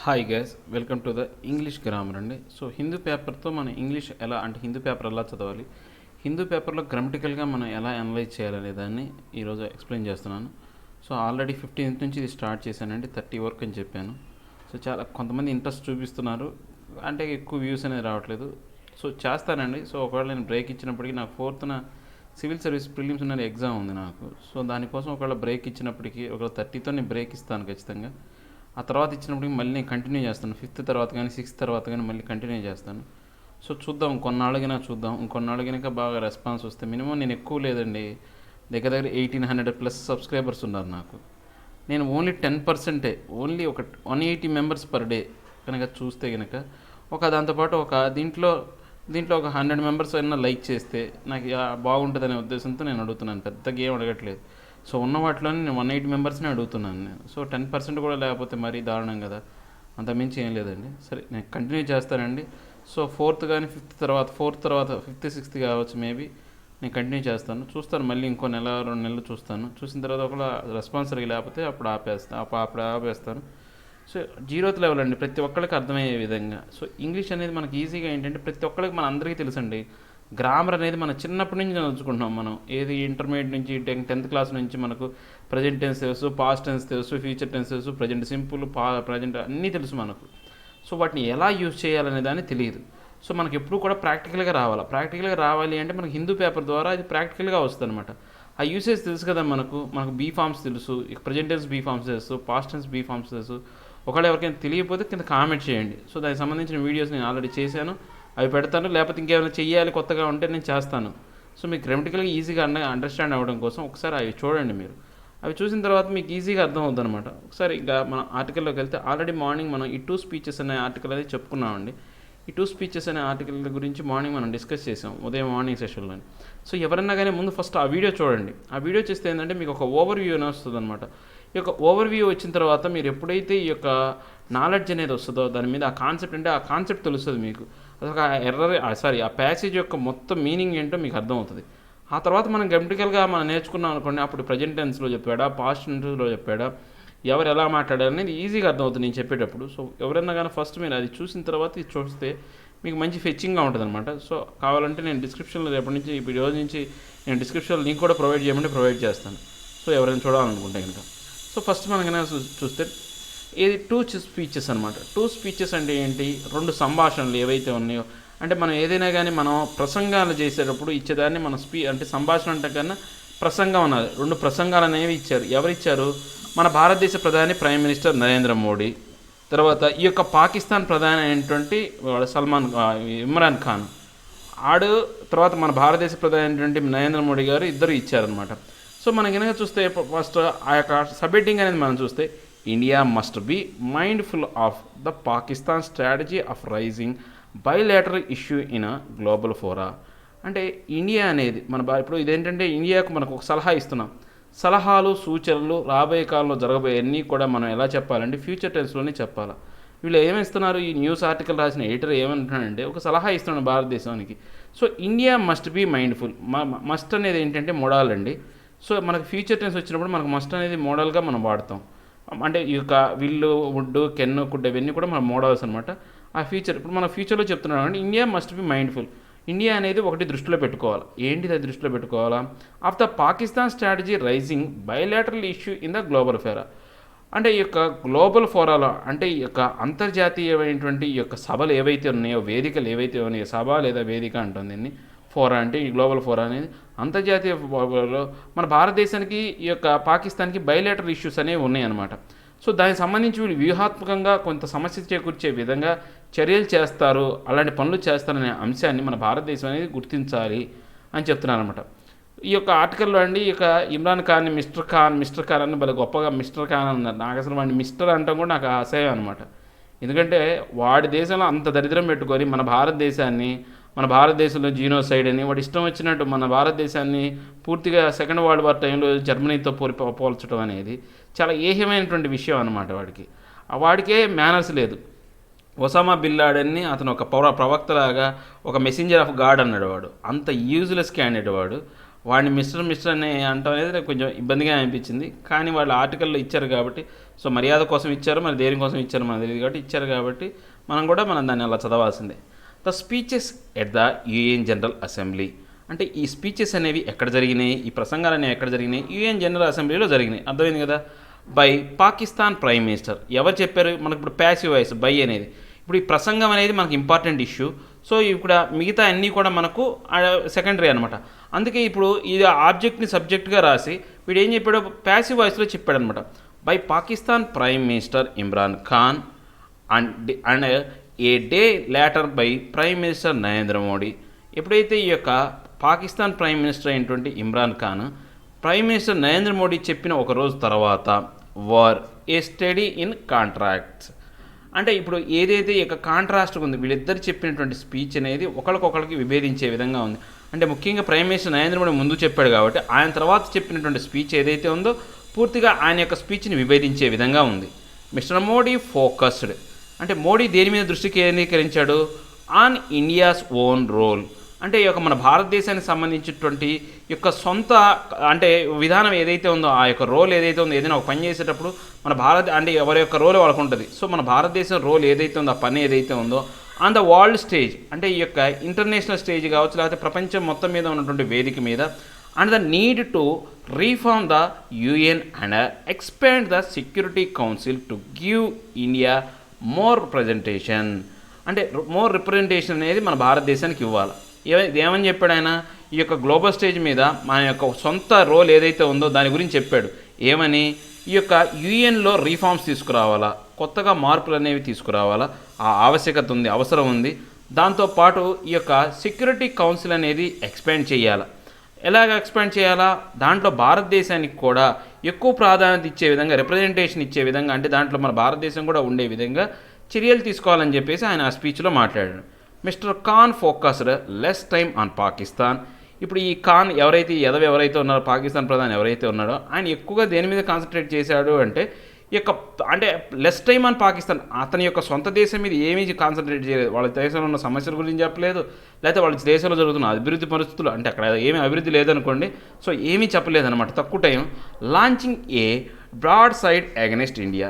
Hi guys, welcome to the English grammar అండి. So Hindu పేపర్తో మనం ఇంగ్లీష్ ఎలా అంటే హిందూ పేపర్ ఎలా చదవాలి, హిందూ పేపర్లో గ్రామటికల్గా మనం ఎలా అనలైజ్ చేయాలనే దాన్ని ఈరోజు ఎక్స్ప్లెయిన్ చేస్తున్నాను. సో ఆల్రెడీ 15th నుంచి ఇది స్టార్ట్ చేశానండి, 30 వరకు అని చెప్పాను. సో చాలా కొంతమంది ఇంట్రెస్ట్ చూపిస్తున్నారు, అంటే ఎక్కువ వ్యూస్ అనేది రావట్లేదు. సో చేస్తానండి. సో ఒకవేళ నేను బ్రేక్ ఇచ్చినప్పటికీ నాకు 4th సివిల్ సర్వీస్ ప్రిలిమ్స్ ఉన్న ఎగ్జామ్ ఉంది నాకు. సో దానికోసం ఒకవేళ బ్రేక్ ఇచ్చినప్పటికీ ఒకవేళ 30తో నేను బ్రేక్ ఇస్తాను ఖచ్చితంగా. ఆ తర్వాత ఇచ్చినప్పటికి మళ్ళీ నేను కంటిన్యూ చేస్తాను. 5th తర్వాత కానీ 6th తర్వాత కానీ మళ్ళీ కంటిన్యూ చేస్తాను. సో చూద్దాం, కొన్నాళ్ళగినా చూద్దాం. ఇంకొన్నాళ్ళగినాక బాగా రెస్పాన్స్ వస్తే మినిమం నేను ఎక్కువ లేదండి, దగ్గర 1800+ సబ్స్క్రైబర్స్ ఉన్నారు నాకు. నేను ఓన్లీ 10%, ఓన్లీ ఒక 180 మెంబర్స్ పర్ డే కనుక చూస్తే కనుక దాంతోపాటు దీంట్లో ఒక 100 మెంబర్స్ అయినా లైక్ చేస్తే నాకు బాగుంటుందనే ఉద్దేశంతో నేను అడుగుతున్నాను, పెద్దగా ఏం అడగట్లేదు. సో ఉన్న వాటిలోనే నేను 180 మెంబర్స్ని అడుగుతున్నాను నేను. సో 10% కూడా లేకపోతే మరీ దారుణం కదా, అంతమించి ఏం లేదండి. సరే నేను కంటిన్యూ చేస్తానండి. సో 4th కానీ 5th తర్వాత 5th 6th కావచ్చు మేబీ, నేను కంటిన్యూ చేస్తాను. చూస్తాను మళ్ళీ ఇంకో నెల 2 నెలలు చూస్తాను. చూసిన తర్వాత ఒకవేళ రెస్పాన్స్ లేకపోతే అప్పుడు ఆపేస్తాను. సో 0th లెవెల్ అండి, ప్రతి ఒక్కరికి అర్థమయ్యే విధంగా. సో ఇంగ్లీష్ అనేది మనకి ఈజీగా ఏంటంటే ప్రతి ఒక్కరికి మన అందరికీ తెలుసండి. గ్రామర్ అనేది మన చిన్నప్పటి నుంచి నేర్చుకుంటున్నాం మనం. ఏది ఇంటర్మీడియట్ నుంచి 10th క్లాస్ నుంచి మనకు ప్రజెంట్ టెన్స్ తెలుసు, పాస్ట్ టెన్స్ తెలుసు, ఫ్యూచర్ టెన్స్ తెలుసు, ప్రజెంట్ సింపుల్, ప్రజెంట్ అన్నీ తెలుసు మనకు. సో వాటిని ఎలా యూజ్ చేయాలనే దాన్ని తెలియదు. సో మనకి ఎప్పుడు కూడా ప్రాక్టికల్గా రావాలి అంటే మనకి హిందూ పేపర్ ద్వారా అది ప్రాక్టికల్గా వస్తుంది అనమాట. ఆ యూసేజ్ తెలుసు కదా మనకు బీ ఫార్మ్స్ తెలుసు, ప్రజెంట్ టెన్స్ బీ ఫార్మ్స్ తెలుసు, పాస్ట్ టెన్స్ బీ ఫార్మ్స్ తెలుసు. ఒకవేళ ఎవరికైనా తెలియకపోతే కింద కామెంట్ చేయండి. సో దానికి సంబంధించిన వీడియోస్ నేను ఆల్రెడీ చేశాను, అవి పెడతాను. లేకపోతే ఇంకేమైనా చెయ్యాలి కొత్తగా ఉంటే నేను చేస్తాను. సో మీకు గ్రామటికల్గా ఈజీగా అండర్స్టాండ్ అవ్వడం కోసం ఒకసారి అవి చూడండి. మీరు అవి చూసిన తర్వాత మీకు ఈజీగా అర్థమవుతుంది అనమాట. ఒకసారి ఇంకా మన ఆర్టికల్లోకి వెళ్తే ఆల్రెడీ మార్నింగ్ మనం ఈ 2 స్పీచెస్ అనే ఆర్టికల్ అనేది చెప్పుకున్నామండి. ఈ 2 స్పీచెస్ అనే ఆర్టికల్ గురించి మార్నింగ్ మనం డిస్కస్ చేసాం ఉదయం మార్నింగ్ సెషన్లో. సో ఎవరన్నా కానీ ముందు ఫస్ట్ ఆ వీడియో చూడండి. ఆ వీడియో చేస్తే ఏంటంటే మీకు ఒక ఓవర్ వ్యూ అని వస్తుంది అనమాట. ఈ యొక్క ఓవర్ వ్యూ వచ్చిన తర్వాత మీరు ఎప్పుడైతే ఈ యొక్క నాలెడ్జ్ అనేది వస్తుందో దాని మీద ఆ కాన్సెప్ట్ తెలుస్తుంది మీకు. అసలు ఆ ప్యాసేజ్ యొక్క మొత్తం మీనింగ్ ఏంటో మీకు అర్థమవుతుంది. ఆ తర్వాత మనం గ్రామటికల్గా మనం నేర్చుకున్నాం అనుకోండి, అప్పుడు ప్రజెంట్ టెన్స్లో చెప్పాడా, పాస్ట్ టెన్స్లో చెప్పాడా, ఎవరు ఎలా మాట్లాడారు అనేది ఈజీగా అర్థమవుతుంది నేను చెప్పేటప్పుడు. సో ఎవరైనా కానీ ఫస్ట్ మీరు అది చూసిన తర్వాత ఇది చూస్తే మీకు మంచి ఫెచ్చింగ్గా ఉంటుంది అనమాట. సో కావాలంటే నేను డిస్క్రిప్షన్లో రేపటి నుంచి ఈ రోజు నుంచి నేను డిస్క్రిప్షన్లో లింక్ కూడా ప్రొవైడ్ చేస్తాను. సో ఎవరైనా చూడాలనుకుంటే కనుక. సో ఫస్ట్ మనం కనుక చూస్తే ఇది 2 స్పీచెస్ అనమాట. 2 స్పీచెస్ అంటే ఏంటి, 2 సంభాషణలు ఏవైతే ఉన్నాయో, అంటే మనం ఏదైనా కానీ మనం ప్రసంగాలు చేసేటప్పుడు ఇచ్చేదాన్ని మన అంటే సంభాషణ అంటే కన్నా ప్రసంగం అన్నది. 2 ప్రసంగాలు అనేవి ఇచ్చారు. ఎవరిచ్చారు? మన భారతదేశ ప్రధాని ప్రైమ్ మినిస్టర్ నరేంద్ర మోడీ, తర్వాత ఈ యొక్క పాకిస్తాన్ ప్రధాని అయినటువంటి ఇమ్రాన్ ఖాన్ తర్వాత మన భారతదేశ ప్రధాని అయినటువంటి నరేంద్ర మోడీ గారు ఇద్దరు ఇచ్చారనమాట. సో మనం కనుక చూస్తే ఫస్ట్ ఆ యొక్క సబ్హెడ్డింగ్ అనేది మనం చూస్తే India must be mindful of the Pakistan strategy of raising bilateral issue in global fora. అంటే ఇండియా అనేది ఇప్పుడు ఇదేంటంటే ఇండియాకు మనకు ఒక సలహా ఇస్తున్నాం. సలహాలు సూచనలు రాబోయే కాలంలో జరగబోయేవన్నీ కూడా మనం ఎలా చెప్పాలంటే ఫ్యూచర్ టెన్స్లోనే చెప్పాలి. వీళ్ళు ఏమిస్తున్నారు, ఈ న్యూస్ ఆర్టికల్ రాసిన ఎడిటర్ ఏమంటున్నాడంటే ఒక సలహా ఇస్తున్నాడు భారతదేశానికి. So India must be mindful. Must అనేది ఏంటంటే మోడల్ అండి. సో మనకు ఫ్యూచర్ టెన్స్ వచ్చినప్పుడు మనకు మస్ట్ అనేది మోడల్గా మనం వాడతాం. అంటే ఈ యొక్క విల్లు, వుడ్, కెన్ను, కుడ్ ఇవన్నీ కూడా మన మోడల్స్ అనమాట. ఆ ఫ్యూచర్ ఇప్పుడు మన ఫ్యూచర్లో చెప్తున్నాం అంటే India must be mindful. India అనేది ఒకటి దృష్టిలో పెట్టుకోవాలి. ఏంటిది అది దృష్టిలో పెట్టుకోవాలా? Of the Pakistan strategy raising bilateral issue in the global fora. అంటే ఈ యొక్క గ్లోబల్ ఫోరాలో అంటే ఈ యొక్క అంతర్జాతీయమైనటువంటి ఈ యొక్క సభలు ఏవైతే ఉన్నాయో, వేదికలు ఏవైతే ఉన్నాయో, సభ లేదా వేదిక అంటుంది దీన్ని. ఫోరా అంటే ఈ గ్లోబల్ ఫోరా అనేది అంతర్జాతీయ ఫోరాలో మన భారతదేశానికి ఈ యొక్క పాకిస్తాన్కి బైలాటరల్ ఇష్యూస్ అనేవి ఉన్నాయన్నమాట. సో దానికి సంబంధించి వీళ్ళు వ్యూహాత్మకంగా కొంత సమస్య చేకూర్చే విధంగా చర్యలు చేస్తారు, అలాంటి పనులు చేస్తారనే అంశాన్ని మన భారతదేశం అనేది గుర్తించాలి అని చెప్తున్నారు అనమాట. ఈ యొక్క ఆర్టికల్లో అండి ఈ యొక్క ఇమ్రాన్ ఖాన్ని మిస్టర్ ఖాన్ అని భలే గొప్పగా మిస్టర్ ఖాన్ అన్నారు. నాకు అసలు వాడిని మిస్టర్ అంటాం కూడా నాకు అసహ్యం అనమాట. ఎందుకంటే వాడి దేశంలో అంత దరిద్రం పెట్టుకొని మన భారతదేశంలో జీనోసైడ్ అని వాడు ఇష్టం వచ్చినట్టు మన భారతదేశాన్ని పూర్తిగా సెకండ్ వరల్డ్ వార్ టైంలో జర్మనీతో పోల్చడం అనేది చాలా ఏహ్యమైనటువంటి విషయం అనమాట. వాడికే మేనర్స్ లేదు. ఒసామా బిన్ లాడెన్ని అతను ఒక ప్రవక్తలాగా ఒక మెసెంజర్ ఆఫ్ గాడ్ అన్నాడు. వాడు అంత యూజ్లెస్ క్యాండిడేట్. వాడిని మిస్టర్ అని అంటాం అనేది నాకు కొంచెం ఇబ్బందిగా అనిపించింది. కానీ వాళ్ళు ఆర్టికల్లో ఇచ్చారు కాబట్టి, సో మర్యాద కోసం ఇచ్చారు, మరి దేనికోసం ఇచ్చారు మనకు తెలియదు కాబట్టి ఇచ్చారు కాబట్టి మనం దాన్ని అలా చదవాల్సిందే. The speeches at the UN general assembly. అంటే ఈ స్పీచెస్ అనేవి ఎక్కడ జరిగినాయి, ఈ ప్రసంగాలు అనేవి ఎక్కడ జరిగినాయి, యుఎన్ జనరల్ అసెంబ్లీలో జరిగినాయి. అర్థమైంది కదా. By Pakistan prime minister. ఎవరు చెప్పారు మనకు? ఇప్పుడు ప్యాసివ్ వాయిస్ బై అనేది. ఇప్పుడు ఈ ప్రసంగం అనేది మనకు ఇంపార్టెంట్ ఇష్యూ. సో ఇక్కడ మిగతా అన్నీ కూడా మనకు సెకండరీ అనమాట. అందుకే ఇప్పుడు ఇది ఆబ్జెక్ట్ని సబ్జెక్ట్గా రాసి వీడు ఏం చెప్పాడు, ప్యాసివ్ వాయిస్లో చెప్పాడు అనమాట. By Pakistan prime minister Imran Khan and A day later by prime minister Narendra Modi. ఎప్పుడైతే ఈ యొక్క పాకిస్తాన్ ప్రైమ్ మినిస్టర్ అయినటువంటి ఇమ్రాన్ ఖాన్ ప్రైమ్ మినిస్టర్ నరేంద్ర మోడీ చెప్పిన ఒక రోజు తర్వాత వర్ ఏ స్టడీ ఇన్ కాంట్రాక్ట్స్. అంటే ఇప్పుడు ఏదైతే ఈ యొక్క కాంట్రాస్ట్ ఉంది, వీళ్ళిద్దరు చెప్పినటువంటి స్పీచ్ అనేది ఒకరికొకరికి విభేదించే విధంగా ఉంది. అంటే ముఖ్యంగా ప్రైమ్ మినిస్టర్ నరేంద్ర మోడీ ముందు చెప్పాడు కాబట్టి ఆయన తర్వాత చెప్పినటువంటి స్పీచ్ ఏదైతే ఉందో పూర్తిగా ఆయన యొక్క స్పీచ్ని విభేదించే విధంగా ఉంది. Mister Modi focused. అంటే మోడీ దేని మీద దృష్టి కేంద్రీకరించాడు? On India's own role. అంటే ఈ యొక్క మన భారతదేశానికి సంబంధించినటువంటి యొక్క సొంత అంటే విధానం ఏదైతే ఉందో, ఆ యొక్క రోల్ ఏదైతే ఉందో, ఏదైనా ఒక పని చేసేటప్పుడు మన అంటే ఎవరి యొక్క రోల్ వాళ్ళకు ఉంటుంది. సో మన భారతదేశం రోల్ ఏదైతే ఉందో, ఆ పని ఏదైతే ఉందో ఆన్ ద వరల్డ్ స్టేజ్, అంటే ఈ యొక్క ఇంటర్నేషనల్ స్టేజ్ కావచ్చు, లేకపోతే ప్రపంచం మొత్తం మీద ఉన్నటువంటి వేదిక మీద, and the need to reform the UN and expand the security council to give India more presentation. అంటే మోర్ రిప్రజెంటేషన్ అనేది మన భారతదేశానికి ఇవ్వాలి. ఏమని చెప్పాడు ఆయన? ఈ యొక్క గ్లోబల్ స్టేజ్ మీద మన యొక్క సొంత రోల్ ఏదైతే ఉందో దాని గురించి చెప్పాడు. ఏమని? ఈ యొక్క యుఎన్లో రీఫార్మ్స్ తీసుకురావాలా, కొత్తగా మార్పులు అనేవి తీసుకురావాలా, ఆ ఆవశ్యకత ఉంది, అవసరం ఉంది. దాంతోపాటు ఈ యొక్క సెక్యూరిటీ కౌన్సిల్ అనేది ఎక్స్పాండ్ చేయాలా. ఎలాగ ఎక్స్పాండ్ చేయాలా? దాంట్లో భారతదేశానికి కూడా ఎక్కువ ప్రాధాన్యత ఇచ్చే విధంగా, రిప్రజెంటేషన్ ఇచ్చే విధంగా, అంటే దాంట్లో మన భారతదేశం కూడా ఉండే విధంగా చర్యలు తీసుకోవాలని చెప్పేసి ఆయన ఆ స్పీచ్లో మాట్లాడాడు. Mister Khan focused less time on Pakistan. ఇప్పుడు ఈ ఖాన్ ఎవరైతే ఉన్నారో, పాకిస్తాన్ ప్రధాని ఎవరైతే ఉన్నాడో ఆయన ఎక్కువగా దేని మీద కాన్సన్ట్రేట్ చేశాడు అంటే అంటే లెస్ టైమ్ ఆన్ పాకిస్తాన్. అతని యొక్క సొంత దేశం మీద ఏమీ కాన్సన్ట్రేట్ చేయలేదు. వాళ్ళ దేశంలో ఉన్న సమస్యల గురించి చెప్పలేదు, లేకపోతే వాళ్ళ దేశంలో జరుగుతున్న అభివృద్ధి పరిస్థితులు, అంటే అక్కడ ఏమీ అభివృద్ధి లేదనుకోండి, సో ఏమీ చెప్పలేదన్నమాట. తక్కువ time. Launching a broadside against India.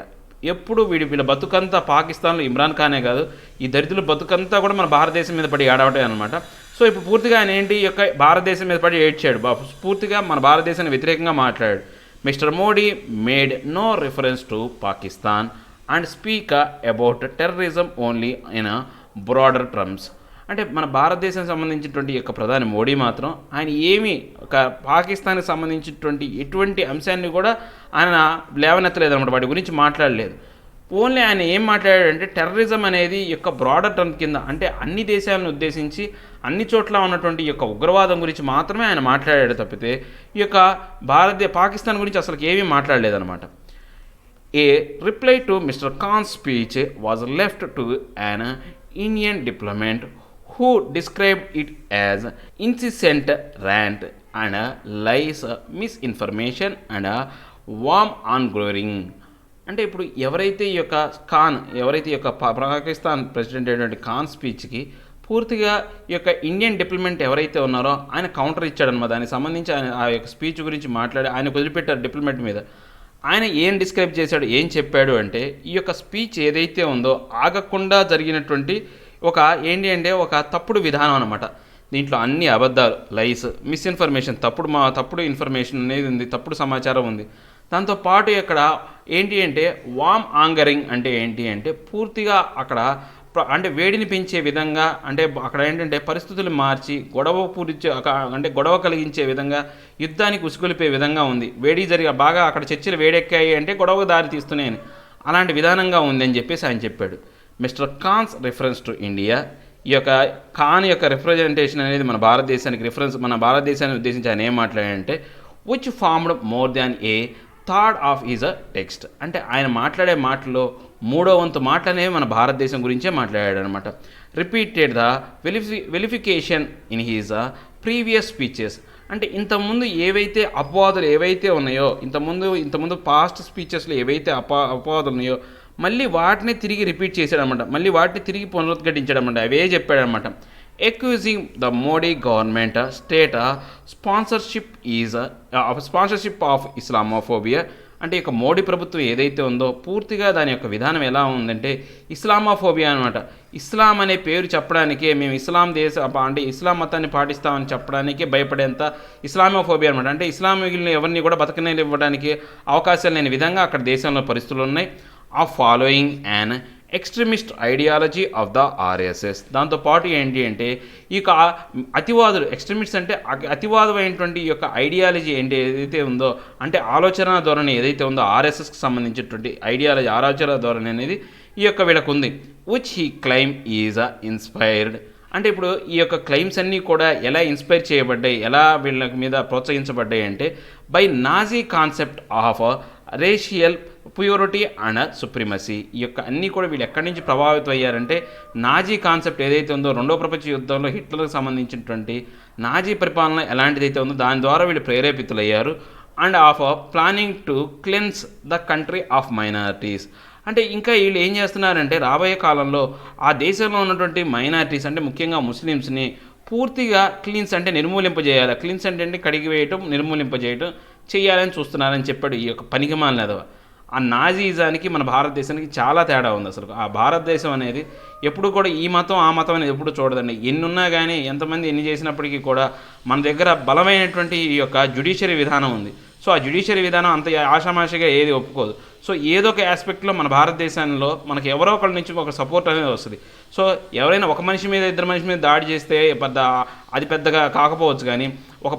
ఎప్పుడు వీళ్ళ బతుకంతా పాకిస్తాన్లో ఇమ్రాన్ ఖానే కాదు, ఈ దరిద్రుల బతుకంతా కూడా మన భారతదేశం మీద పడి ఏడవటే అనమాట. సో ఇప్పుడు పూర్తిగా ఆయన ఏంటి, ఈ యొక్క భారతదేశం మీద పడి ఏడ్చాడు, పూర్తిగా మన భారతదేశానికి వ్యతిరేకంగా మాట్లాడాడు. Mister Modi made no reference to Pakistan and speak about terrorism only in broader terms. అంటే మన భారతదేశానికి సంబంధించినటువంటి యొక్క ప్రధాని మోడీ మాత్రం ఆయన ఏమీ ఒక పాకిస్తాన్కి సంబంధించినటువంటి ఎటువంటి అంశాన్ని కూడా ఆయన లేవనెత్తలేదన్నమాట, వాటి గురించి మాట్లాడలేదు. ఓన్లీ ఆయన ఏం మాట్లాడాడంటే టెర్రరిజం అనేది యొక్క బ్రాడర్ టర్మ్ కింద, అంటే అన్ని దేశాలను ఉద్దేశించి అన్ని చోట్ల ఉన్నటువంటి యొక్క ఉగ్రవాదం గురించి మాత్రమే ఆయన మాట్లాడాడు తప్పితే ఈ యొక్క పాకిస్తాన్ గురించి అసలు ఏమీ మాట్లాడలేదన్నమాట. A reply to mister Khan speech was left to an Indian diplomat who described it as incessant rant and lies, misinformation and warm ongoing. అంటే ఇప్పుడు ఎవరైతే ఈ యొక్క పాకిస్తాన్ ప్రెసిడెంట్ అయినటువంటి ఖాన్ స్పీచ్కి పూర్తిగా ఈ యొక్క ఇండియన్ డిప్లొమాట్ ఎవరైతే ఉన్నారో ఆయన కౌంటర్ ఇచ్చాడనమాట. దానికి సంబంధించి ఆయన ఆ యొక్క స్పీచ్ గురించి మాట్లాడి ఆయన వదిలిపెట్టారు డిప్లొమాట్ మీద. ఆయన ఏం డిస్క్రైబ్ చేశాడు, ఏం చెప్పాడు అంటే ఈ యొక్క స్పీచ్ ఏదైతే ఉందో ఆగకుండా జరిగినటువంటి ఒక తప్పుడు విధానం అనమాట. దీంట్లో అన్ని అబద్ధాలు, లైస్, మిస్ఇన్ఫర్మేషన్, తప్పుడు ఇన్ఫర్మేషన్ అనేది ఉంది, తప్పుడు సమాచారం ఉంది. దాంతోపాటు ఇక్కడ ఏంటి అంటే వామ్ ఆంగరింగ్ అంటే ఏంటి అంటే పూర్తిగా అక్కడ అంటే వేడిని పెంచే విధంగా, అంటే అక్కడ ఏంటంటే పరిస్థితులు మార్చి గొడవ కలిగించే విధంగా, యుద్ధానికి ఉసుగొలిపే విధంగా ఉంది. బాగా అక్కడ చర్చలు వేడెక్కాయి అంటే గొడవకు దారి తీస్తున్నాయని అలాంటి విధానంగా ఉందని చెప్పేసి ఆయన చెప్పాడు. Mister Khan's reference to India. ఈ యొక్క ఖాన్ యొక్క రిప్రజెంటేషన్ అనేది మన భారతదేశాన్ని ఉద్దేశించి ఆయన ఏం మాట్లాడాడంటే which formed more than a third of is a text. అంటే ఆయన మాట్లాడే మాటలో 3వ వంతు మాటలు అనేవి మన భారతదేశం గురించే మాట్లాడాడు అనమాట. Repeated the verification in he's previous speeches. అంటే ఇంతకుముందు ఏవైతే అపవాదులు ఏవైతే ఉన్నాయో, ఇంతకుముందు పాస్ట్ స్పీచెస్లో ఏవైతే అపవాదులు ఉన్నాయో మళ్ళీ వాటిని తిరిగి రిపీట్ చేశాడనమాట, మళ్ళీ వాటిని తిరిగి పునరుద్ఘాటించాడనమాట, అవే చెప్పాడనమాట. accusing the Modi government state sponsorship of Islamophobia. అంటే ఇక మోడీ ప్రభుత్వం ఏదైతే ఉందో పూర్తిగా దాని యొక్క విధానం ఎలా ఉందంటే ఇస్లామోఫోబియా అనమాట. ఇస్లాం అనే పేరు చెప్పడానికే మేము ఇస్లాం అంటే ఇస్లాం మతాన్ని పాటిస్తామని చెప్పడానికే భయపడేంత ఇస్లామోఫోబియా అనమాట. అంటే ఇస్లామికులను ఎవరిని కూడా బతకనివ్వడానికి అవకాశాలు లేని విధంగా అక్కడ దేశంలో పరిస్థితులు ఉన్నాయి. Of following an extremist ideology of the RSS. దాంతోపాటు ఏంటి అంటే ఈ యొక్క అతివాదులు, ఎక్స్ట్రీమిస్ట్ అంటే అతివాదమైనటువంటి ఈ యొక్క ఐడియాలజీ ఏంటి ఏదైతే ఉందో, అంటే ఆలోచన ధోరణి ఏదైతే ఉందో ఆర్ఎస్ఎస్కి సంబంధించినటువంటి ఐడియాలజీ, ఆలోచన ధోరణి అనేది ఈ యొక్క వీళ్ళకు ఉంది. Which he claim is inspired. అంటే ఇప్పుడు ఈ యొక్క క్లెయిమ్స్ అన్నీ కూడా ఎలా ఇన్స్పైర్ చేయబడ్డాయి, ఎలా వీళ్ళ మీద ప్రోత్సహించబడ్డాయి అంటే by Nazi concept of racial purity and supremacy. ఈ యొక్క అన్నీ కూడా వీళ్ళు ఎక్కడి నుంచి ప్రభావితం అయ్యారంటే నాజీ కాన్సెప్ట్ ఏదైతే ఉందో, రెండో ప్రపంచ యుద్ధంలో హిట్లర్కి సంబంధించినటువంటి నాజీ పరిపాలన ఎలాంటిదైతే ఉందో దాని ద్వారా వీళ్ళు ప్రేరేపితులయ్యారు. And of planning to cleanse the country of minorities. అంటే ఇంకా వీళ్ళు ఏం చేస్తున్నారంటే రాబోయే కాలంలో ఆ దేశంలో ఉన్నటువంటి మైనారిటీస్ అంటే ముఖ్యంగా ముస్లిమ్స్ని పూర్తిగా క్లీన్స్ అంటే నిర్మూలింపజేయాలి. క్లీన్స్ అంటే కడిగి వేయటం, నిర్మూలింపజేయటం చేయాలని చూస్తున్నారని చెప్పాడు ఈ యొక్క పనికిమాలిన ఎదవ. ఆ నాజీజానికి మన భారతదేశానికి చాలా తేడా ఉంది. అసలు ఆ భారతదేశం అనేది ఎప్పుడు కూడా ఈ మతం ఆ మతం అనేది ఎప్పుడు చూడదండి. ఎన్నున్నా కానీ ఎంతమంది ఎన్ని చేసినప్పటికీ కూడా మన దగ్గర బలమైనటువంటి ఈ యొక్క జ్యుడిషియరీ విధానం ఉంది. సో ఆ జ్యుడిషియరీ విధానం అంత ఆషామాషిగా ఏది ఒప్పుకోదు. సో ఏదో ఒక ఆస్పెక్ట్లో మన భారతదేశంలో మనకి ఎవరో ఒకరి నుంచి ఒక సపోర్ట్ అనేది వస్తుంది. సో ఎవరైనా ఒక మనిషి మీద ఇద్దరు మనిషి మీద దాడి చేస్తే అది పెద్దగా కాకపోవచ్చు, కానీ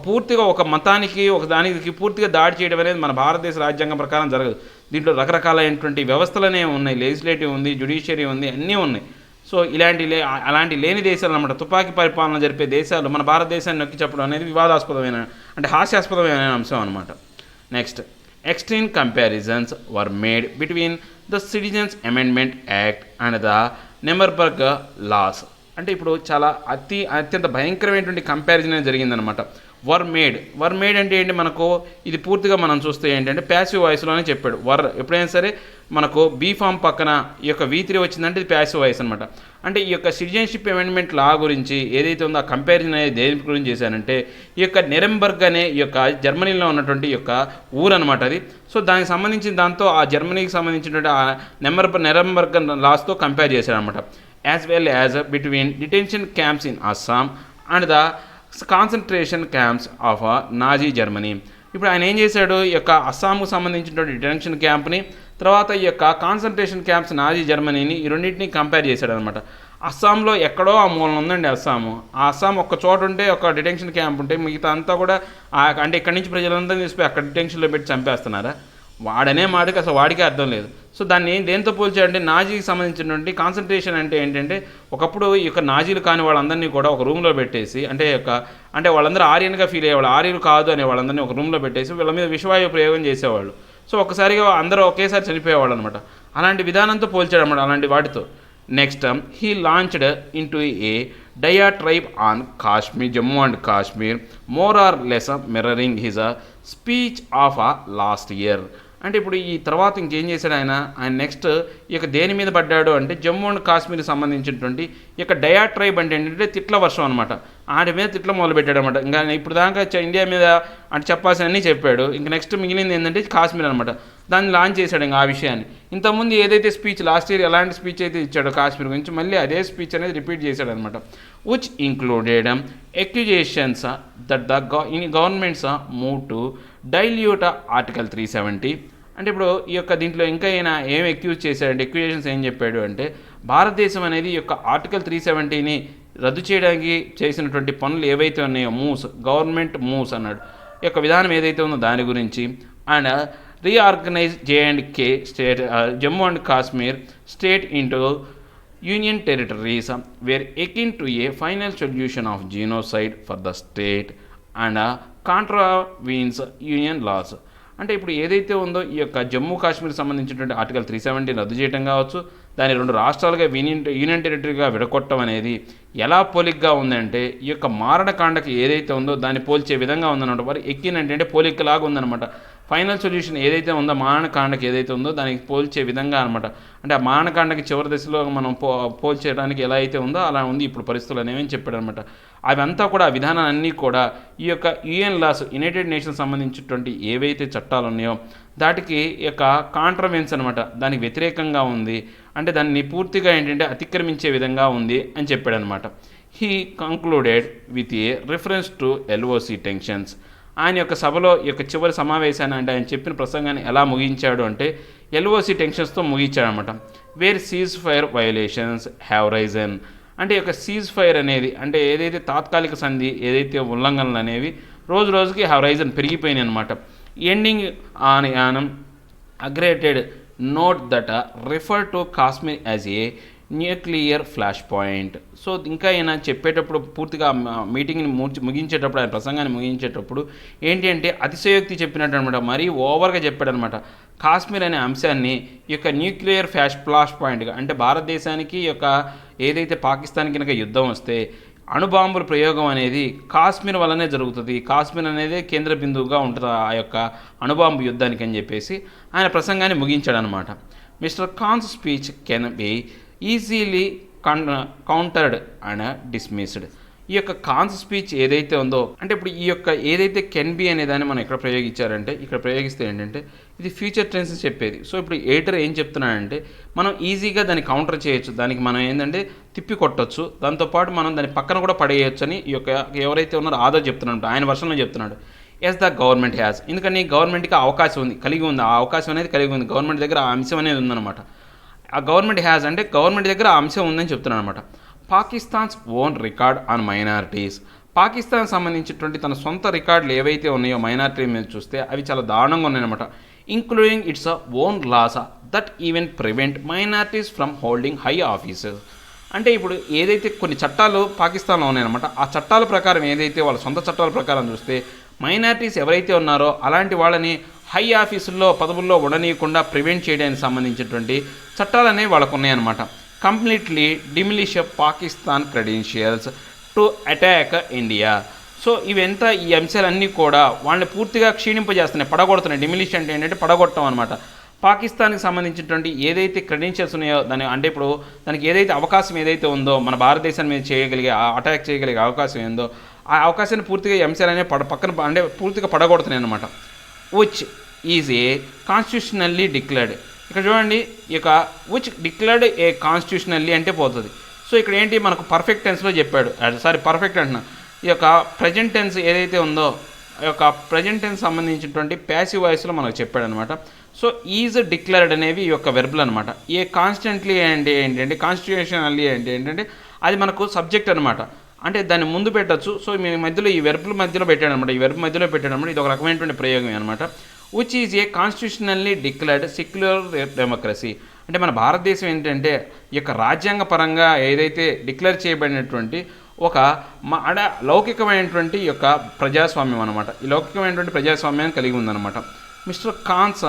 పూర్తిగా ఒక మతానికి ఒక దానికి పూర్తిగా దాడి చేయడం అనేది మన భారతదేశ రాజ్యాంగం ప్రకారం జరగదు. దీంట్లో రకరకాలైనటువంటి వ్యవస్థలనే ఉన్నాయి. లెజిస్లేటివ్ ఉంది, జ్యుడిషియరీ ఉంది, అన్నీ ఉన్నాయి. సో అలాంటి లేని దేశాలు అన్నమాట, తుపాకీ పరిపాలన జరిపే దేశాలు మన భారతదేశాన్ని నొక్కి చెప్పడం అనేది వివాదాస్పదమైన అంటే హాస్యాస్పదమైన అంశం అనమాట. Next, extreme comparisons were made between the Citizens Amendment Act and the Nuremberg laws. అంటే ఇప్పుడు చాలా అత్యంత భయంకరమైనటువంటి కంపారిజన్ అనేది జరిగిందనమాట. వర్ మేడ్ అంటే ఏంటి, మనకు ఇది పూర్తిగా మనం చూస్తే ఏంటంటే ప్యాసివ్ వాయిస్లోనే చెప్పాడు. ఎప్పుడైనా సరే మనకు బీ ఫామ్ పక్కన ఈ యొక్క V3 వచ్చిందంటే ఇది ప్యాసివ్ వాయిస్ అనమాట. అంటే ఈ యొక్క సిటిజన్షిప్ అమెండ్మెంట్ లా గురించి ఏదైతే ఉందో ఆ కంపారిజన్ అనేది దేని గురించి చేశానంటే ఈ యొక్క నెరెంబర్గ్ అనే ఈ యొక్క జర్మనీలో ఉన్నటువంటి ఈ యొక్క ఊరు అనమాట అది. సో దానికి సంబంధించిన దాంతో ఆ జర్మనీకి సంబంధించినటువంటి ఆ నెరెంబర్గ్ లాస్తో కంపేర్ చేశాడనమాట. As well as between detention camps in Assam and the concentration camps of Nazi Germany. ఇప్పుడు ఆయన ఏం చేశాడు, ఈ యొక్క అస్సాంకు సంబంధించినటువంటి డిటెన్షన్ క్యాంప్ని, తర్వాత ఈ యొక్క కాన్సన్ట్రేషన్ క్యాంప్స్ నాజీ జర్మనీని, ఈ రెండింటిని కంపేర్ చేశాడు అనమాట. అస్సాంలో ఎక్కడో ఆ మూలన ఉందండి అస్సాము. ఆ అస్సాం ఒక్క చోట ఉంటే ఒక డిటెన్షన్ క్యాంప్ ఉంటే మిగతా అంతా కూడా అంటే ఇక్కడి నుంచి ప్రజలందరినీ తీసుకుపోయి అక్కడ డిటెన్షన్లో పెట్టి చంపేస్తున్నారా? వాడనే మాటకి అసలు వాడికే అర్థం లేదు. సో దాన్ని దేంతో పోల్చాడంటే నాజీకి సంబంధించినటువంటి కాన్సన్ట్రేషన్ అంటే ఏంటంటే ఒకప్పుడు ఈ యొక్క నాజీలు కాని వాళ్ళందరినీ కూడా ఒక రూమ్లో పెట్టేసి అంటే వాళ్ళందరూ ఆర్యన్గా ఫీల్ అయ్యేవాళ్ళు, ఆర్యులు కాదు అనే వాళ్ళందరినీ ఒక రూమ్లో పెట్టేసి వీళ్ళ మీద విషవాయు ప్రయోగం చేసేవాళ్ళు. సో ఒక్కసారిగా అందరూ ఒకేసారి చనిపోయేవాళ్ళు అనమాట. అలాంటి విధానంతో పోల్చాడు అనమాట అలాంటి వాటితో. Next, he launched into a diatribe on Kashmir, Jammu and Kashmir, more or less mirroring his speech of last year. అంటే ఇప్పుడు ఈ తర్వాత ఇంకేం చేశాడు ఆయన నెక్స్ట్ ఈ యొక్క దేని మీద పడ్డాడు అంటే జమ్మూ అండ్ కాశ్మీర్కి సంబంధించినటువంటి ఈ యొక్క డయాట్రైబ్ అంటే ఏంటంటే తిట్ల వర్షం అనమాట. ఆడి మీద తిట్ల మొదలుపెట్టాడు అనమాట. ఇంకా ఇప్పుడు దాకా ఇండియా మీద అంటే చెప్పాల్సినవన్నీ చెప్పాడు. ఇంకా నెక్స్ట్ మిగిలింది ఏంటంటే కాశ్మీర్ అనమాట. దాన్ని లాంచ్ చేశాడు ఇంకా ఆ విషయాన్ని. ఇంతకుముందు ఏదైతే స్పీచ్ లాస్ట్ ఇయర్ ఎలాంటి స్పీచ్ అయితే ఇచ్చాడో కాశ్మీర్ గురించి మళ్ళీ అదే స్పీచ్ అనేది రిపీట్ చేశాడు అనమాట. Which included accusations that the government's move to dilute article 370. అంటే ఇప్పుడు ఈ యొక్క దీంట్లో ఇంకా ఈయన ఏం ఎక్యూజ్ చేశాడంటే ఎక్యుజేషన్స్ ఏం చెప్పాడు అంటే భారతదేశం అనేది ఈ యొక్క ఆర్టికల్ 370ని రద్దు చేయడానికి చేసినటువంటి పనులు ఏవైతే ఉన్నాయో గవర్నమెంట్ మూవ్స్ అన్నాడు. ఈ యొక్క విధానం ఏదైతే ఉందో దాని గురించి. And reorganise J&K state, Jammu and Kashmir state into union territories where akin to a final solution of genocide for the state and contravenes union laws. అంటే ఇప్పుడు ఏదైతే ఉందో ఈ యొక్క జమ్మూ కాశ్మీర్ సంబంధించినటువంటి ఆర్టికల్ 370 రద్దు చేయడం కావచ్చు, దాని 2 రాష్ట్రాలుగా యూనియన్ టెరిటరీగా విడగొట్టడం అనేది ఎలా పోలికగా ఉందంటే ఈ యొక్క మారణకాండకి ఏదైతే ఉందో దాన్ని పోల్చే విధంగా ఉందన్నమాట. వారు ఎక్కినంటే పోలికలాగా ఉందన్నమాట. ఫైనల్ సొల్యూషన్ ఏదైతే ఉందో మారణకాండకి ఏదైతే ఉందో దానికి పోల్చే విధంగా అనమాట. అంటే ఆ మారణకాండకి చివరి దశలో మనం పోల్చేయడానికి ఎలా అయితే ఉందో అలా ఉంది ఇప్పుడు పరిస్థితులు అనేవి అని చెప్పాడు అనమాట. అవంతా కూడా ఆ విధానాలన్నీ కూడా ఈ యొక్క యుఎన్ లాస్, యునైటెడ్ నేషన్స్ సంబంధించినటువంటి ఏవైతే చట్టాలు ఉన్నాయో దాటికి యొక్క కాంట్రవెన్స్ అనమాట, దానికి వ్యతిరేకంగా ఉంది. అంటే దాన్ని పూర్తిగా ఏంటంటే అతిక్రమించే విధంగా ఉంది అని చెప్పాడు అనమాట. He concluded with a reference to LOC tensions. ఆయన యొక్క సభలో యొక్క చివరి సమావేశాన్ని అంటే ఆయన చెప్పిన ప్రసంగాన్ని ఎలా ముగించాడు అంటే ఎల్ఓసి టెన్షన్స్తో ముగించాడనమాట. Where cease fire violations have risen. అంటే యొక్క సీజ్ ఫైర్ అనేది అంటే ఏదైతే తాత్కాలిక సంధి ఏదైతే ఉల్లంఘనలు అనేవి రోజు రోజుకి హ్యావ్ రైజన్ పెరిగిపోయినాయి అనమాట. Ending on an aggravated note that refer to Kashmir as a nuclear flashpoint. So ఇంకా ఆయన చెప్పేటప్పుడు పూర్తిగా మీటింగ్ని ముగించేటప్పుడు, ఆయన ప్రసంగాన్ని ముగించేటప్పుడు ఏంటి అంటే అతిశయోక్తి చెప్పినట్టు అనమాట, మరీ ఓవర్గా చెప్పాడనమాట. కాశ్మీర్ అనే అంశాన్ని ఈ యొక్క న్యూక్లియర్ ఫ్లాష్ పాయింట్గా, అంటే భారతదేశానికి యొక్క ఏదైతే పాకిస్తాన్ కనుక యుద్ధం వస్తే అణుబాంబుల ప్రయోగం అనేది కాశ్మీర్ వల్లనే జరుగుతుంది, కాశ్మీర్ అనేది కేంద్ర బిందువుగా ఉంటుంది ఆ యొక్క అణుబాంబు యుద్ధానికి అని చెప్పేసి ఆయన ప్రసంగాన్ని ముగించాడనమాట. Mister Khan's speech can be easily countered and dismissed. ఈ యొక్క ఖాన్స్ స్పీచ్ ఏదైతే ఉందో అంటే ఇప్పుడు ఈ యొక్క ఏదైతే కెన్ బి అనే దాన్ని మనం ఎక్కడ ప్రయోగించారంటే ఇక్కడ ప్రయోగిస్తే ఏంటంటే ఇది ఫ్యూచర్ టెన్స్ చెప్పేది. సో ఇప్పుడు ఎడిటర్ ఏం చెప్తున్నాడంటే మనం ఈజీగా దాన్ని కౌంటర్ చేయొచ్చు, దానికి మనం ఏంటంటే తిప్పి కొట్టచ్చు, దాంతోపాటు మనం దాని పక్కన కూడా పడేయచ్చు అని ఈ యొక్క ఎవరైతే ఉన్నారో ఆదో చెప్తున్నాడు, ఆయన వర్షంలో చెప్తున్నాడు. ఎస్ ద గవర్నమెంట్ హ్యాస్, ఎందుకని గవర్నమెంట్కి అవకాశం ఉంది, కలిగి ఉంది, ఆ అవకాశం అనేది కలిగి ఉంది, గవర్నమెంట్ దగ్గర ఆ అంశం అనేది ఉందన్నమాట. ఆ గవర్నమెంట్ హ్యాస్ అంటే గవర్నమెంట్ దగ్గర ఆ అంశం ఉందని చెప్తున్నాను అనమాట. Pakistan's own record on minorities. Pakistan సంబంధించినటువంటి తన సొంత రికార్డులు ఏవైతే ఉన్నాయో మైనారిటీ మీద చూస్తే అవి చాలా దారుణంగా ఉన్నాయన్నమాట. Including its own laws that even prevent minorities from holding high offices. అంటే ఇప్పుడు ఏదైతే కొన్ని చట్టాలు పాకిస్తాన్లో ఉన్నాయన్నమాట, ఆ చట్టాల ప్రకారం ఏదైతే వాళ్ళ సొంత చట్టాల ప్రకారం చూస్తే మైనారిటీస్ ఎవరైతే ఉన్నారో అలాంటి వాళ్ళని హై ఆఫీసుల్లో పదవుల్లో ఉండనీయకుండా ప్రివెంట్ చేయడానికి సంబంధించినటువంటి చట్టాలు అనేవి వాళ్ళకు ఉన్నాయన్నమాట. Completely demolish Pakistan credentials to attack India. So ఇవంతా ఈ అంశాలన్నీ కూడా వాళ్ళని పూర్తిగా క్షీణింపజేస్తున్నాయి, పడగొడుతున్నాయి. డిమిలిష్ అంటే ఏంటంటే పడగొట్టడం అనమాట. పాకిస్తాన్కి సంబంధించినటువంటి ఏదైతే క్రెడెన్షియల్స్ ఉన్నాయో దాని అంటే ఇప్పుడు దానికి ఏదైతే అవకాశం ఏదైతే ఉందో మన భారతదేశాన్ని మీద చేయగలిగే అటాక్ చేయగలిగే అవకాశం ఏందో ఆ అవకాశాన్ని పూర్తిగా ఈ అంశాలనే పక్కన అంటే పూర్తిగా పడగొడుతున్నాయి అనమాట. Which is a constitutionally declared. ఇక్కడ చూడండి, ఈ యొక్క విచ్ డిక్లేర్డ్ ఏ కాన్స్టిట్యూషనల్లీ అంటే పోతుంది. సో ఇక్కడ ఏంటి మనకు పర్ఫెక్ట్ టెన్స్లో చెప్పాడు, పర్ఫెక్ట్ అంటున్నా. ఈ యొక్క ప్రజెంట్ టెన్స్ ఏదైతే ఉందో ఆ యొక్క ప్రజెంట్ టెన్స్ సంబంధించినటువంటి ప్యాసివ్ వాయిస్లో మనకు చెప్పాడు అనమాట. సో ఈజ్ డిక్లేర్డ్ అనేవి ఈ యొక్క వెర్బులు అనమాట. ఏ కాన్స్టెంట్లీ అంటే ఏంటంటే కాన్స్టిట్యూషనల్లీ అంటే ఏంటంటే అది మనకు సబ్జెక్ట్ అనమాట, అంటే దాన్ని ముందు పెట్టచ్చు. సో మీ మధ్యలో ఈ వెర్బుల మధ్యలో పెట్టాడనమాట, ఈ వెర్బ్ మధ్యలో పెట్టాడనమాట. ఇది ఒక రకమైనటువంటి ప్రయోగం అనమాట. Which is a constitutionally declared secular democracy. అంటే మన భారతదేశం ఏంటంటే ఈ యొక్క రాజ్యాంగ పరంగా ఏదైతే డిక్లేర్ చేయబడినటువంటి ఒక లౌకికమైనటువంటి యొక్క ప్రజాస్వామ్యం అనమాట. ఈ లౌకికమైనటువంటి ప్రజాస్వామ్యాన్ని కలిగి ఉందన్నమాట. Mister Khan's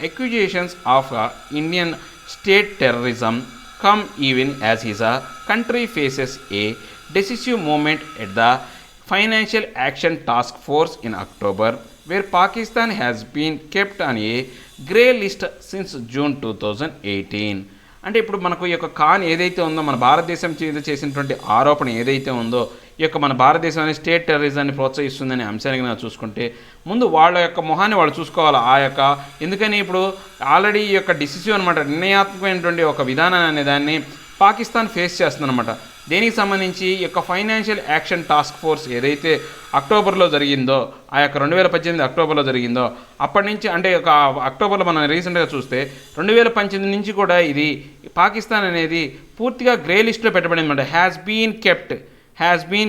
accusations of Indian state terrorism come even as his country faces a decisive moment at the Financial Action Task Force in October, where Pakistan has been kept on a grey list since June 2018. అంటే ఇప్పుడు మనకు ఈ యొక్క ఖాన్ ఏదైతే ఉందో మన భారతదేశం చేసినటువంటి ఆరోపణ ఏదైతే ఉందో ఈ యొక్క మన భారతదేశం అనే స్టేట్ టెర్రరిజాన్ని ప్రోత్సహిస్తుందనే అంశానికి మనం చూసుకుంటే ముందు వాళ్ళ యొక్క మొహాన్ని వాళ్ళు చూసుకోవాలి. ఆ యొక్క ఎందుకని ఇప్పుడు ఆల్రెడీ ఈ యొక్క డిసిసివ్ అనమాట, నిర్ణయాత్మకమైనటువంటి ఒక విధానాన్ని అనే దాన్ని పాకిస్తాన్ ఫేస్ చేస్తుందన్నమాట. దేనికి సంబంధించి ఈ యొక్క ఫైనాన్షియల్ యాక్షన్ టాస్క్ ఫోర్స్ ఏదైతే అక్టోబర్లో జరిగిందో, ఆ యొక్క 2018 అక్టోబర్లో జరిగిందో అప్పటి నుంచి అంటే ఒక అక్టోబర్లో మనం రీసెంట్గా చూస్తే 2018 నుంచి కూడా ఇది పాకిస్తాన్ అనేది పూర్తిగా గ్రే లిస్ట్లో పెట్టబడింది అనమాట. హ్యాస్ బీన్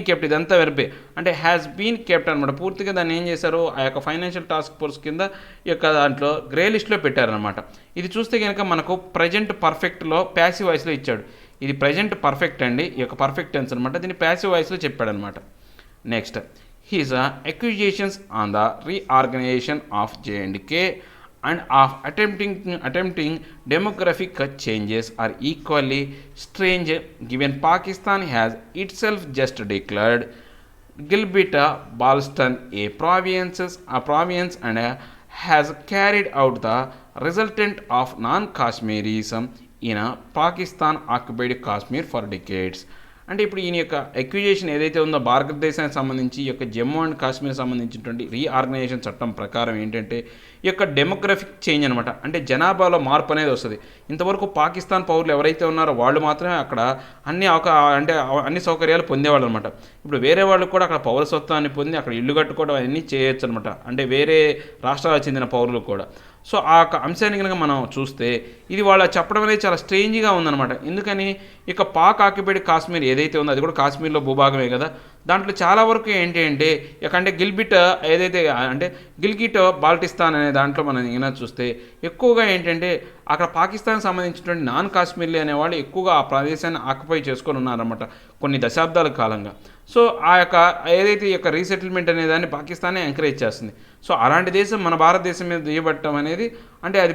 కెప్ట్ ఇదంతా వెర్బే అంటే హ్యాస్ బీన్ కెప్ట్ అనమాట. పూర్తిగా దాన్ని ఏం చేశారు, ఆ యొక్క ఫైనాన్షియల్ టాస్క్ ఫోర్స్ కింద ఈ యొక్క దాంట్లో గ్రే లిస్ట్లో పెట్టారనమాట. ఇది చూస్తే కనుక మనకు ప్రజెంట్ పర్ఫెక్ట్లో ప్యాసివ్ వాయిస్లో ఇచ్చాడు. ఇది ప్రజెంట్ పర్ఫెక్ట్ అండి, ఈ యొక్క పర్ఫెక్ట్ టెన్స్ అనమాట. దీన్ని ప్యాసివ్ వాయిస్లో చెప్పాడనమాట. Next his accusations on the reorganization of J&K and of attempting demographic changes are equally strange given Pakistan has itself just declared Gilbert-Balstan a province and has carried out the resultant of non-Kashmirism in a Pakistan occupied Kashmir for decades. అంటే ఇప్పుడు ఈయన యొక్క accusation ఏదైతే ఉందో భారతదేశానికి సంబంధించి ఈ యొక్క జమ్మూ అండ్ కాశ్మీర్ సంబంధించినటువంటి రీఆర్గనైజేషన్ చట్టం ప్రకారం ఏంటంటే ఈ యొక్క డెమోగ్రఫిక్ చేంజ్ అనమాట, అంటే జనాభాలో మార్పు అనేది వస్తుంది. ఇంతవరకు పాకిస్తాన్ పౌరులు ఎవరైతే ఉన్నారో వాళ్ళు మాత్రమే అక్కడ అన్ని సౌకర్యాలు పొందేవాళ్ళు అనమాట. ఇప్పుడు వేరే వాళ్ళు కూడా అక్కడ పౌరసత్వాన్ని పొంది అక్కడ ఇల్లు కట్టుకోవడం అన్నీ చేయొచ్చు అనమాట, అంటే వేరే రాష్ట్రాలకు చెందిన పౌరులు కూడా. సో ఆ అంశాన్ని కనుక మనం చూస్తే ఇది వాళ్ళ చెప్పడం అనేది చాలా స్ట్రేంజ్గా ఉందన్నమాట. ఎందుకని ఇక పాక్ ఆక్యుపైడ్ కాశ్మీర్ ఏదైతే ఉందో అది కూడా కాశ్మీర్లో భూభాగమే కదా, దాంట్లో చాలా వరకు ఏంటి అంటే అంటే గిల్గిట్ బాల్టిస్తాన్ అనే దాంట్లో మనం ఏమైనా చూస్తే ఎక్కువగా ఏంటంటే అక్కడ పాకిస్తాన్కి సంబంధించినటువంటి నాన్ కాశ్మీర్లీ అనేవాళ్ళు ఎక్కువగా ఆ ప్రదేశాన్ని ఆక్యుపై చేసుకొని ఉన్నారన్నమాట కొన్ని దశాబ్దాల కాలంగా. సో ఆ యొక్క ఏదైతే ఈ యొక్క రీసెటిల్మెంట్ అనే దాన్ని పాకిస్తానే ఎంకరేజ్ చేస్తుంది. సో అలాంటి దేశం మన భారతదేశం మీద దియబట్టడం అనేది అంటే అది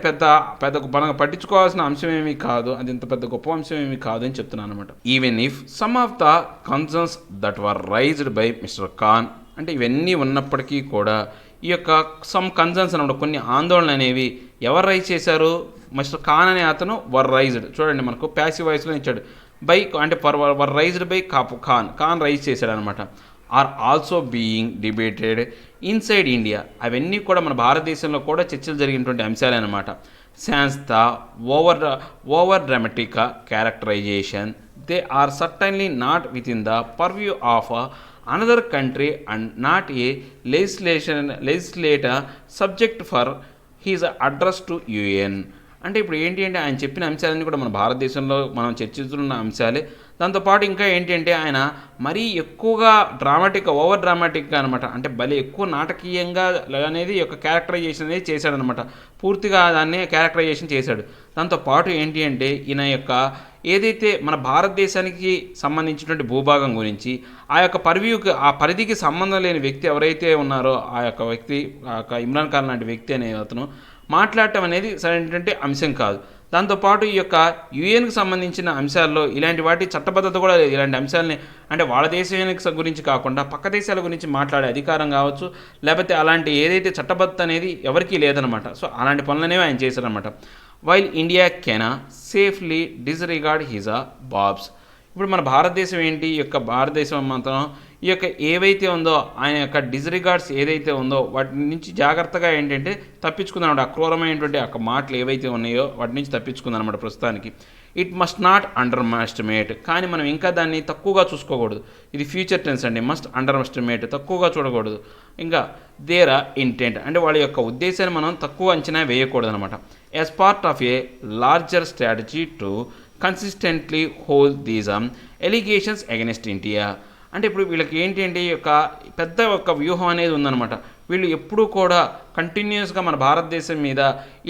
మనం పట్టించుకోవాల్సిన అంశం ఏమీ కాదు, అది ఇంత పెద్ద గొప్ప అంశం ఏమీ కాదు అని చెప్తున్నాను అనమాట. Even if some of the concerns that were raised by mister Khan, అంటే ఇవన్నీ ఉన్నప్పటికీ కూడా ఈ యొక్క సమ్ కన్సర్న్స్ అనమాట, కొన్ని ఆందోళనలు అనేవి ఎవరు రైజ్ చేశారు, మిస్టర్ ఖాన్ అనే అతను వర్ రైజ్డ్, చూడండి మనకు ప్యాసివ్ వాయిస్లో ఇచ్చాడు, బై అంటే were raised by Khan raise చేశాడు అనమాట. Are also being debated inside India, అవన్నీ కూడా మన భారతదేశంలో కూడా చర్చలు జరిగినటువంటి అంశాలే అనమాట. Sans the over dramatic characterization they are certainly not within the purview of another country and not a legislator subject for his address to UN. అంటే ఇప్పుడు ఏంటి అంటే ఆయన చెప్పిన అంశాలన్నీ కూడా మన భారతదేశంలో మనం చర్చిస్తున్న అంశాలే. దాంతోపాటు ఇంకా ఏంటి అంటే ఆయన మరీ ఎక్కువగా ఓవర్ డ్రామాటిక్గా అనమాట, అంటే భలే ఎక్కువ నాటకీయంగా అనేది ఒక క్యారెక్టరైజేషన్ అనేది చేశాడనమాట, పూర్తిగా దాన్ని క్యారెక్టరైజేషన్ చేశాడు. దాంతోపాటు ఏంటి అంటే ఈయన యొక్క ఏదైతే మన భారతదేశానికి సంబంధించినటువంటి భూభాగం గురించి ఆ పరిధికి సంబంధం లేని వ్యక్తి ఎవరైతే ఉన్నారో ఆ యొక్క ఇమ్రాన్ ఖాన్ లాంటి వ్యక్తి అనే అతను మాట్లాడటం అనేది సరైనటువంటి అంశం కాదు. దాంతోపాటు ఈ యొక్క యుఎన్కి సంబంధించిన అంశాల్లో ఇలాంటి వాటి చట్టబద్ధత కూడా లేదు. ఇలాంటి అంశాలని అంటే వాళ్ళ దేశానికి గురించి కాకుండా పక్క దేశాల గురించి మాట్లాడే అధికారం కావచ్చు, లేకపోతే అలాంటి ఏదైతే చట్టబద్ధత అనేది ఎవరికీ లేదనమాట. సో అలాంటి పనులనేవి ఆయన చేశారనమాట. While India can safely disregard his barbs. ఇప్పుడు మన భారతదేశం ఏంటి, ఈ యొక్క భారతదేశం మాత్రం ఈ యొక్క ఏవైతే ఉందో ఆయన యొక్క డిస్రిగార్డ్స్ ఏదైతే ఉందో వాటి నుంచి జాగ్రత్తగా ఏంటంటే తప్పించుకుందనమాట. అక్రూరమైనటువంటి ఆ మాటలు ఏవైతే ఉన్నాయో వాటి నుంచి తప్పించుకుందనమాట ప్రస్తుతానికి. It must not under estimate, కానీ మనం ఇంకా దాన్ని తక్కువగా చూసుకోకూడదు. ఇది ఫ్యూచర్ టెన్స్ అండి, మస్ట్ అండర్ ఎస్టిమేట్, తక్కువగా చూడకూడదు. ఇంకా దేర్ ఇంటెంట్ అంటే వాళ్ళ యొక్క ఉద్దేశాన్ని మనం తక్కువ అంచనా వేయకూడదు అనమాట. As part of A larger strategy to consistently hold these allegations against India. అంటే ఇప్పుడు వీళ్ళకి ఏంటి అంటే ఈ యొక్క పెద్ద ఒక వ్యూహం అనేది ఉందన్నమాట. వీళ్ళు ఎప్పుడూ కూడా కంటిన్యూస్గా మన భారతదేశం మీద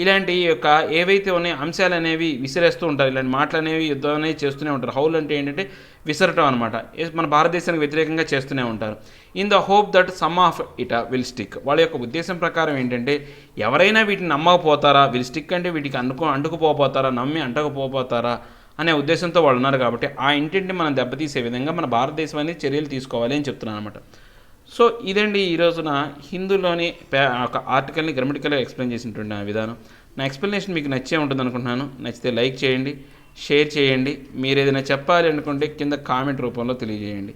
ఇలాంటి యొక్క ఏవైతే ఉన్నాయో అంశాలు అనేవి విసిరేస్తూ ఉంటారు, ఇలాంటి మాటలు అనేవి యుద్ధం అనేది చేస్తూనే ఉంటారు. హౌల్ అంటే ఏంటంటే విసరటం అనమాట, మన భారతదేశానికి వ్యతిరేకంగా చేస్తూనే ఉంటారు. In the hope that some of it will stick. వాళ్ళ యొక్క ఉద్దేశం ప్రకారం ఏంటంటే ఎవరైనా వీటిని నమ్మకపోతారా, విల్ స్టిక్ అంటే వీటికి అంటుకుపోతారా, నమ్మి అంటకపోతారా అనే ఉద్దేశంతో వాళ్ళు ఉన్నారు. కాబట్టి ఆ ఇంటిని మనం దెబ్బతీసే విధంగా మన భారతదేశం అనేది చర్యలు తీసుకోవాలి అని చెప్తున్నాను అనమాట. సో ఇదండి ఈ రోజున హిందూలోని ఒక ఆర్టికల్ని గ్రామటికల్గా ఎక్స్ప్లెయిన్ చేసినటువంటి విధానం. నా ఎక్స్ప్లెనేషన్ మీకు నచ్చే ఉంటుంది అనుకుంటున్నాను. నచ్చితే లైక్ చేయండి, షేర్ చేయండి. మీరు ఏదైనా చెప్పాలి అనుకుంటే కింద కామెంట్ రూపంలో తెలియజేయండి.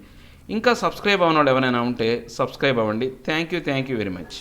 ఇంకా సబ్స్క్రైబ్ అవ్వని వాళ్ళు ఎవరైనా ఉంటే సబ్స్క్రైబ్ అవ్వండి. Thank you very much.